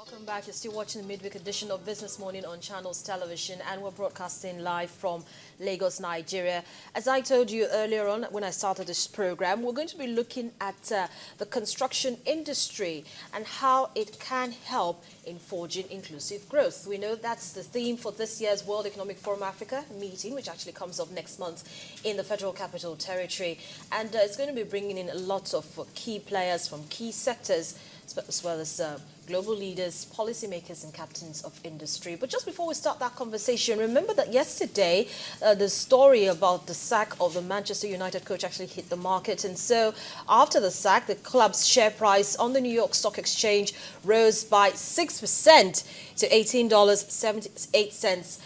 Welcome back. You're still watching the midweek edition of Business Morning on Channels Television, and we're broadcasting live from Lagos, Nigeria. As I told you earlier on when I started this program, we're going to be looking at the construction industry and how it can help in forging inclusive growth. We know that's the theme for this year's World Economic Forum Africa meeting, which actually comes up next month in the Federal Capital Territory. And it's going to be bringing in lots of key players from key sectors, as well as global leaders, policymakers, and captains of industry. But just before we start that conversation, remember that yesterday, the story about the sack of the Manchester United coach actually hit the market. And so after the sack, the club's share price on the New York Stock Exchange rose by 6% to $18.78.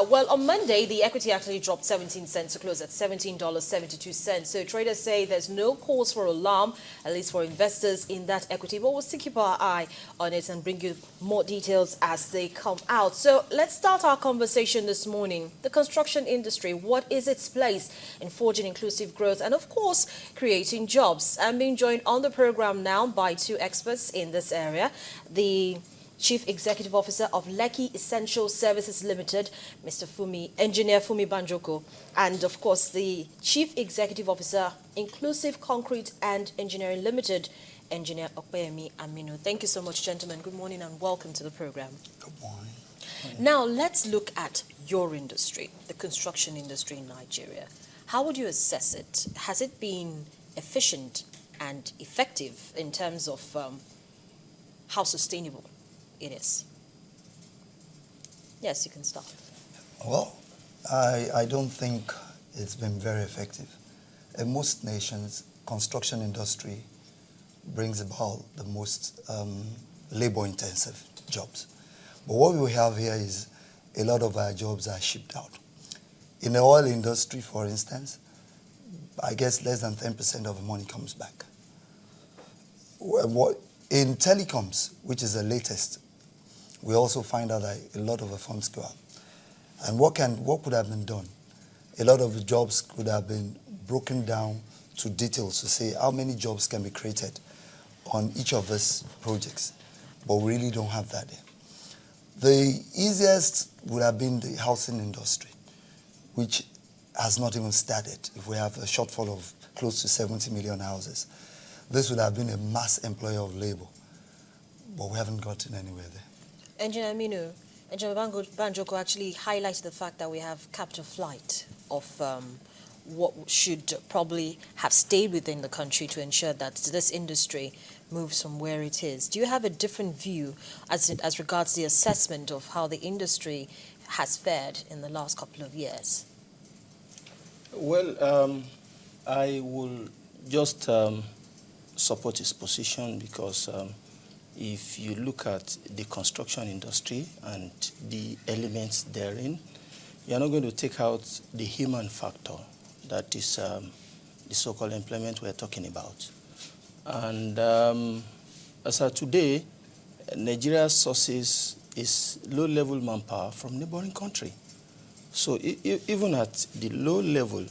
Well, on Monday, the equity actually dropped 17 cents to close at $17.72. So traders say there's no cause for alarm, at least for investors in that equity. But we'll still keep our eye on it and bring you more details as they come out. So let's start our conversation this morning. The construction industry, what is its place in forging inclusive growth and, of course, creating jobs? I'm being joined on the program now by two experts in this area. The Chief Executive Officer of Lekki Essential Services Limited, Engineer Fumi Banjoko, and of course the Chief Executive Officer, Inclusive Concrete and Engineering Limited, Engineer Okpeyemi Aminu. Thank you so much, gentlemen. Good morning and welcome to the program. Good morning. Now let's look at your industry, the construction industry in Nigeria. How would you assess it? Has it been efficient and effective in terms of how sustainable it is? Yes, you can start. Well, I don't think it's been very effective. In most nations, construction industry brings about the most labor-intensive jobs. But what we have here is a lot of our jobs are shipped out. In the oil industry, for instance, I guess less than 10% of the money comes back. In telecoms, which is the latest, we also find out that a lot of the funds go out. And what could have been done? A lot of the jobs could have been broken down to details to say how many jobs can be created on each of these projects. But we really don't have that here. The easiest would have been the housing industry, which has not even started. If we have a shortfall of close to 70 million houses, this would have been a mass employer of labor. But we haven't gotten anywhere there. Engineer Aminu, Engineer Banjoko actually highlighted the fact that we have capital flight of what should probably have stayed within the country to ensure that this industry moves from where it is. Do you have a different view as regards the assessment of how the industry has fared in the last couple of years? Well, I will just support his position because if you look at the construction industry and the elements therein, you're not going to take out the human factor, that is the so-called employment we're talking about. And as of today, Nigeria's sources is low-level manpower from neighboring country. So even at the low-level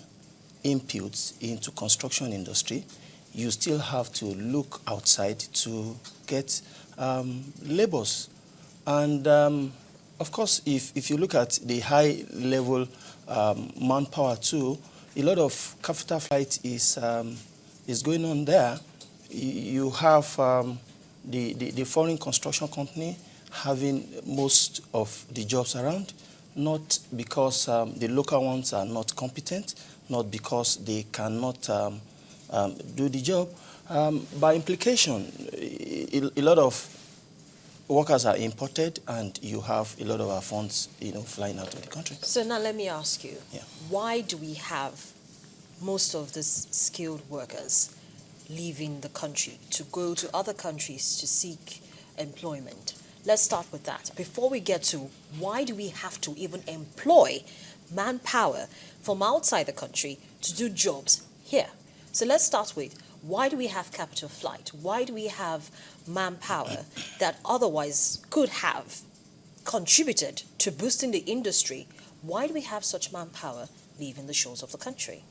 inputs into construction industry, you still have to look outside to get labors. And of course, if you look at the high-level manpower too, a lot of capital flight is going on there. You have the foreign construction company having most of the jobs around, not because the local ones are not competent, not because they cannot do the job. By implication, a lot of workers are imported, and you have a lot of our funds, flying out of the country. So now let me ask you, why do we have most of these skilled workers leaving the country to go to other countries to seek employment? Let's start with that. Before we get to why do we have to even employ manpower from outside the country to do jobs here? So let's start with, why do we have capital flight? Why do we have manpower that otherwise could have contributed to boosting the industry? Why do we have such manpower leaving the shores of the country?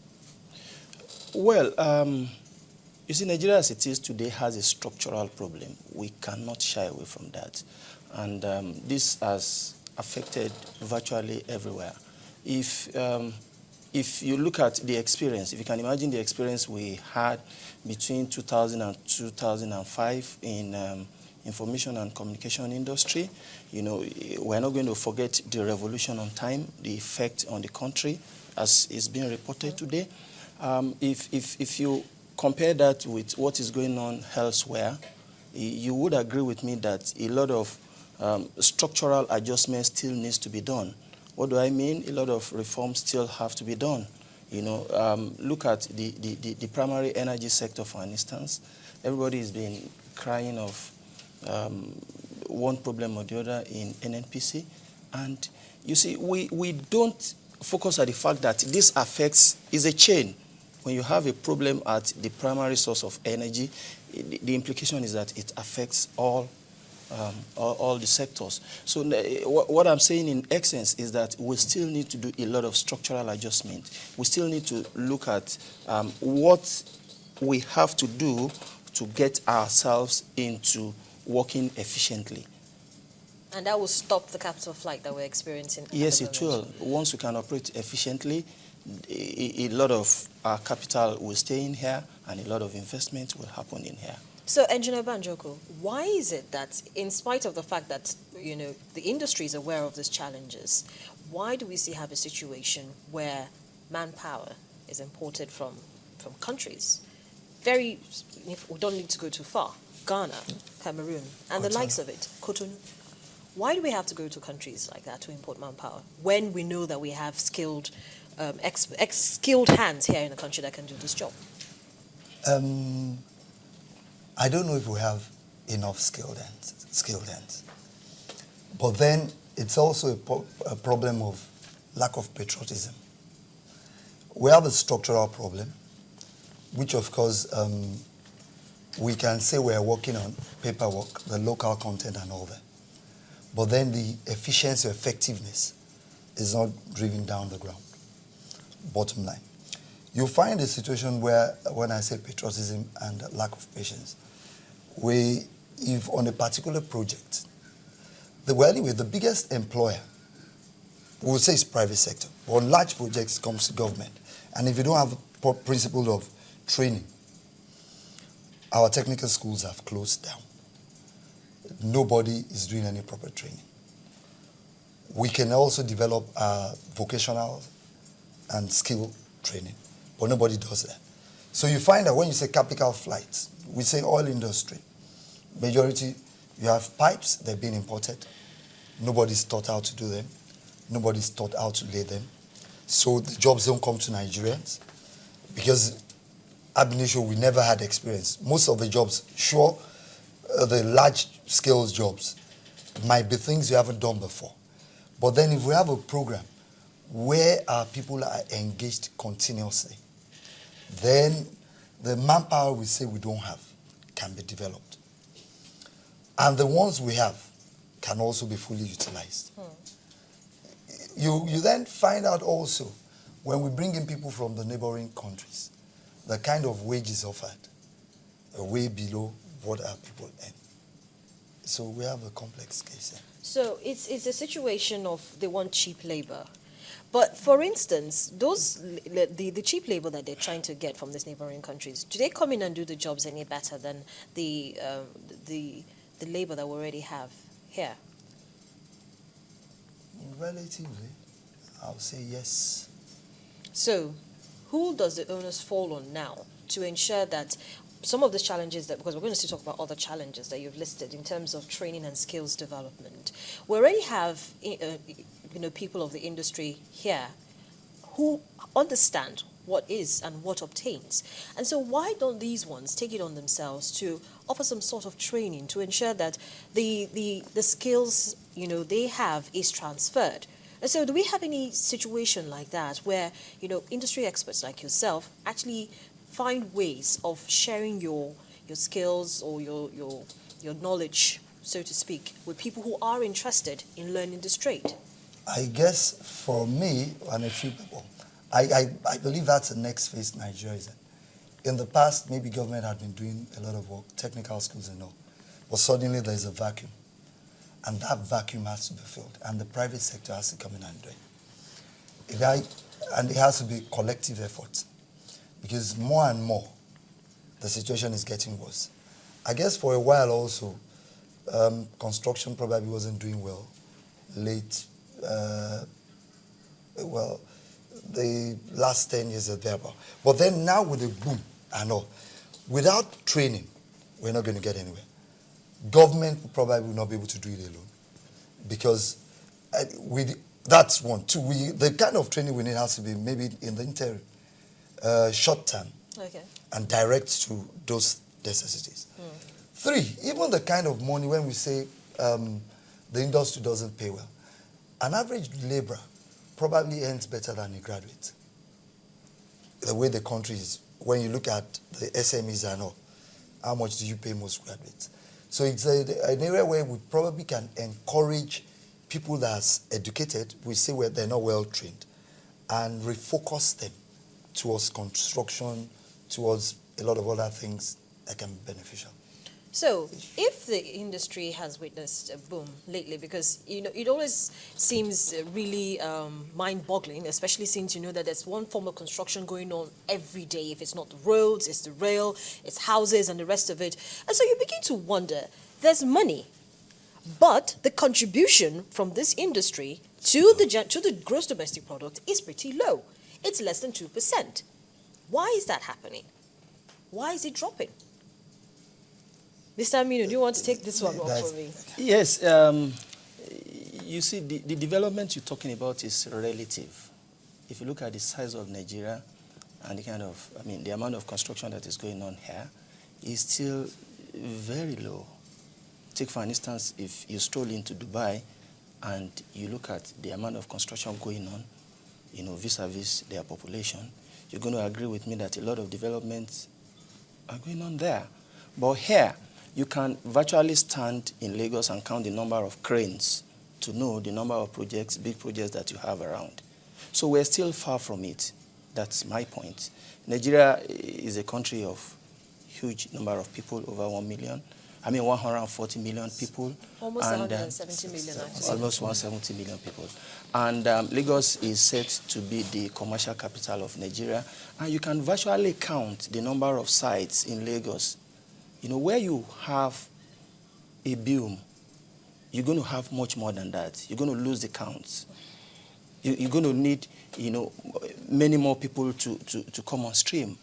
Well, you see, Nigeria as it is today has a structural problem. We cannot shy away from that. and this has affected virtually everywhere. If you look at the experience, if you can imagine the experience we had between 2000 and 2005 in information and communication industry, you know, we're not going to forget the revolution on time, the effect on the country, as is being reported today. If you compare that with what is going on elsewhere, you would agree with me that a lot of structural adjustments still needs to be done. What do I mean? A lot of reforms still have to be done. You know, look at the primary energy sector, for instance. Everybody has been crying of one problem or the other in NNPC. And you see, we don't focus on the fact that this is a chain. When you have a problem at the primary source of energy, the implication is that it affects all the sectors. So what I'm saying in essence is that we still need to do a lot of structural adjustment. We still need to look at what we have to do to get ourselves into working efficiently. And that will stop the capital flight that we're experiencing. Yes, it will. Once we can operate efficiently, a lot of our capital will stay in here and a lot of investment will happen in here. So, Engineer Banjoko, why is it that, in spite of the fact that, you know, the industry is aware of these challenges, why do we still have a situation where manpower is imported from countries? We don't need to go too far. Ghana, Cameroon, and the likes of it, Cotonou. Why do we have to go to countries like that to import manpower when we know that we have skilled hands here in the country that can do this job? I don't know if we have enough skilled hands. But then it's also a problem of lack of patriotism. We have a structural problem, which of course we can say we're working on paperwork, the local content and all that. But then the efficiency, effectiveness is not driven down the ground. Bottom line. You find a situation where, when I say patriotism and lack of patience, if on a particular project, the biggest employer, we will say it's private sector, but on large projects comes to government. And if you don't have a principle of training, our technical schools have closed down. Nobody is doing any proper training. We can also develop vocational and skill training, but nobody does that. So you find that when you say capital flights, we say oil industry, majority, you have pipes, they're being imported. Nobody's taught how to do them. Nobody's taught how to lay them. So the jobs don't come to Nigerians because ab initio we never had experience. Most of the jobs, the large scale jobs might be things you haven't done before. But then if we have a program where our people are engaged continuously, then the manpower we say we don't have can be developed. And the ones we have can also be fully utilized. You then find out also, when we bring in people from the neighboring countries, the kind of wages offered are way below what our people earn. So we have a complex case here. So it's a situation of they want cheap labor. But for instance, the cheap labor that they're trying to get from these neighboring countries, do they come in and do the jobs any better than the labor that we already have here? Relatively, I would say yes. So who does the onus fall on now to ensure that some of the challenges because we're going to still talk about other challenges that you've listed in terms of training and skills development. We already have people of the industry here who understand what is and what obtains. And so why don't these ones take it on themselves to offer some sort of training to ensure that the skills they have is transferred? And so do we have any situation like that where industry experts like yourself actually find ways of sharing your skills or your knowledge, so to speak, with people who are interested in learning this trade? I guess for me and a few people, I believe that's the next phase Nigeria is in. In the past, maybe government had been doing a lot of work, technical schools and all, but suddenly there's a vacuum. And that vacuum has to be filled, and the private sector has to come in and do it. And it has to be collective effort, because more and more, the situation is getting worse. I guess for a while also, construction probably wasn't doing well. The last 10 years or thereabout. But then now with the boom and all, without training, we're not going to get anywhere. Government probably will not be able to do it alone, because that's one. Two, the kind of training we need has to be maybe in the interim, short term, and direct to those necessities. 3, even the kind of money when we say the industry doesn't pay well, an average laborer probably earns better than a graduate. The way the country is, when you look at the SMEs and all, how much do you pay most graduates? So it's an area where we probably can encourage people that's educated, we say where they're not well trained, and refocus them towards construction, towards a lot of other things that can be beneficial. So, if the industry has witnessed a boom lately, because it always seems really mind-boggling, especially since you know that there's one form of construction going on every day. If it's not the roads, it's the rail, it's houses, and the rest of it. And so you begin to wonder, there's money, but the contribution from this industry to the gross domestic product is pretty low. It's less than 2%. Why is that happening? Why is it dropping? Mr. Aminu, do you want to take this one up for me? Yes. You see, the development you're talking about is relative. If you look at the size of Nigeria and the amount of construction that is going on here is still very low. Take, for instance, if you stroll into Dubai and you look at the amount of construction going on, vis-a-vis their population, you're going to agree with me that a lot of developments are going on there. But here, you can virtually stand in Lagos and count the number of cranes to know the number of projects, big projects that you have around. So we're still far from it. That's my point. Nigeria is a country of huge number of people, over 140 million people. Almost 170 million, actually. Almost 170 million people. And Lagos is set to be the commercial capital of Nigeria. And you can virtually count the number of sites in Lagos. Where you have a boom, you're going to have much more than that. You're going to lose the counts. You're going to need, many more people to come on stream.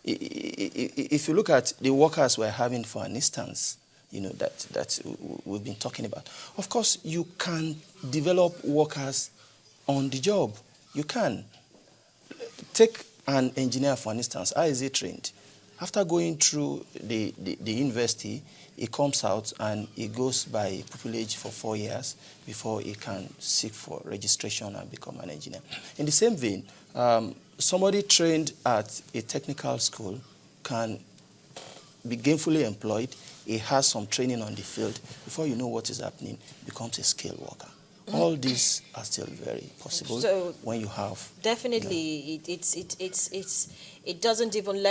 If you look at the workers we're having, for an instance, that we've been talking about, of course, you can develop workers on the job. You can. Take an engineer, for instance. How is he trained? After going through the university, he comes out and he goes by pupillage for 4 years before he can seek for registration and become an engineer. In the same vein, somebody trained at a technical school can be gainfully employed. He has some training on the field. Before you know what is happening, becomes a skilled worker. All these are still very possible when you have. Definitely, it doesn't even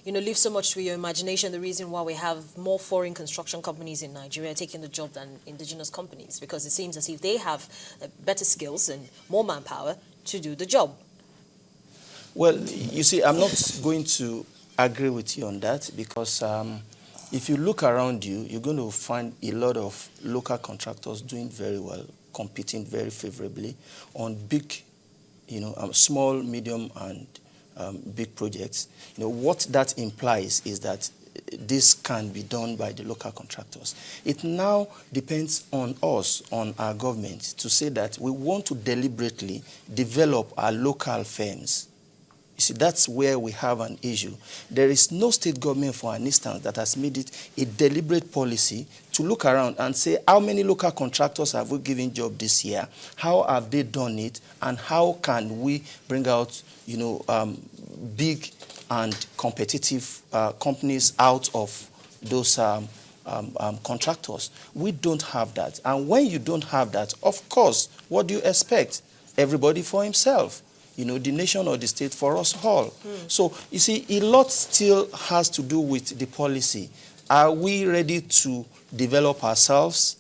leave so much to your imagination the reason why we have more foreign construction companies in Nigeria taking the job than indigenous companies, because it seems as if they have better skills and more manpower to do the job. Well, you see, I'm not going to agree with you on that, because if you look around you, you're going to find a lot of local contractors doing very well, competing very favorably on big, small, medium, and big projects. What that implies is that this can be done by the local contractors. It now depends on us, on our government, to say that we want to deliberately develop our local firms. You see, that's where we have an issue. There is no state government, for an instance, that has made it a deliberate policy to look around and say, how many local contractors have we given job this year? How have they done it? And how can we bring out, big and competitive companies out of those contractors? We don't have that. And when you don't have that, of course, what do you expect? Everybody for himself. The nation or the state for us all. So, you see, a lot still has to do with the policy. Are we ready to develop ourselves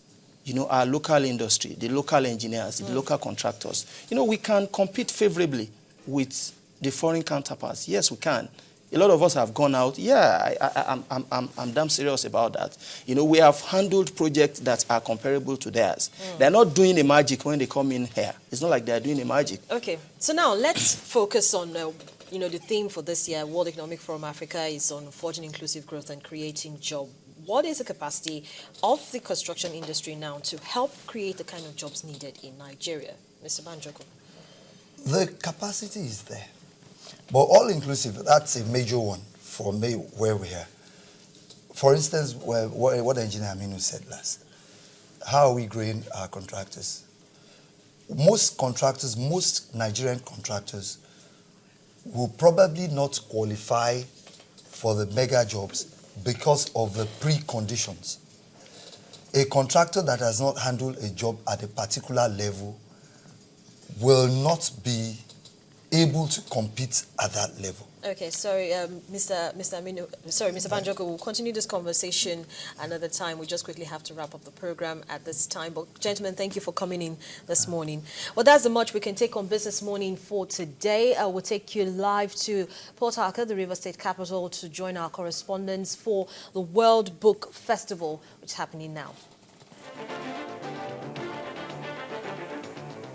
our local industry, the local engineers, the local contractors, we can compete favorably with the foreign counterparts. Yes, we can. A lot of us have gone out. Yeah, I'm damn serious about that. We have handled projects that are comparable to theirs. They're not doing a magic when they come in here. It's not like they're doing a magic. Okay, so now let's focus on, the theme for this year, World Economic Forum Africa, is on forging inclusive growth and creating jobs. What is the capacity of the construction industry now to help create the kind of jobs needed in Nigeria? Mr. Banjoko. The capacity is there. But all-inclusive, that's a major one for me where we are. For instance, what Engineer Aminu said last. How are we growing our contractors? Most Nigerian contractors will probably not qualify for the mega jobs because of the preconditions. A contractor that has not handled a job at a particular level will not be able to compete at that level. Okay, sorry, Mr. Banjoko, we'll continue this conversation another time. We just quickly have to wrap up the program at this time. But gentlemen, thank you for coming in this morning. Well, that's the much we can take on Business Morning for today. We'll take you live to Port Harcourt, the River State capital, to join our correspondents for the World Book Festival, which is happening now.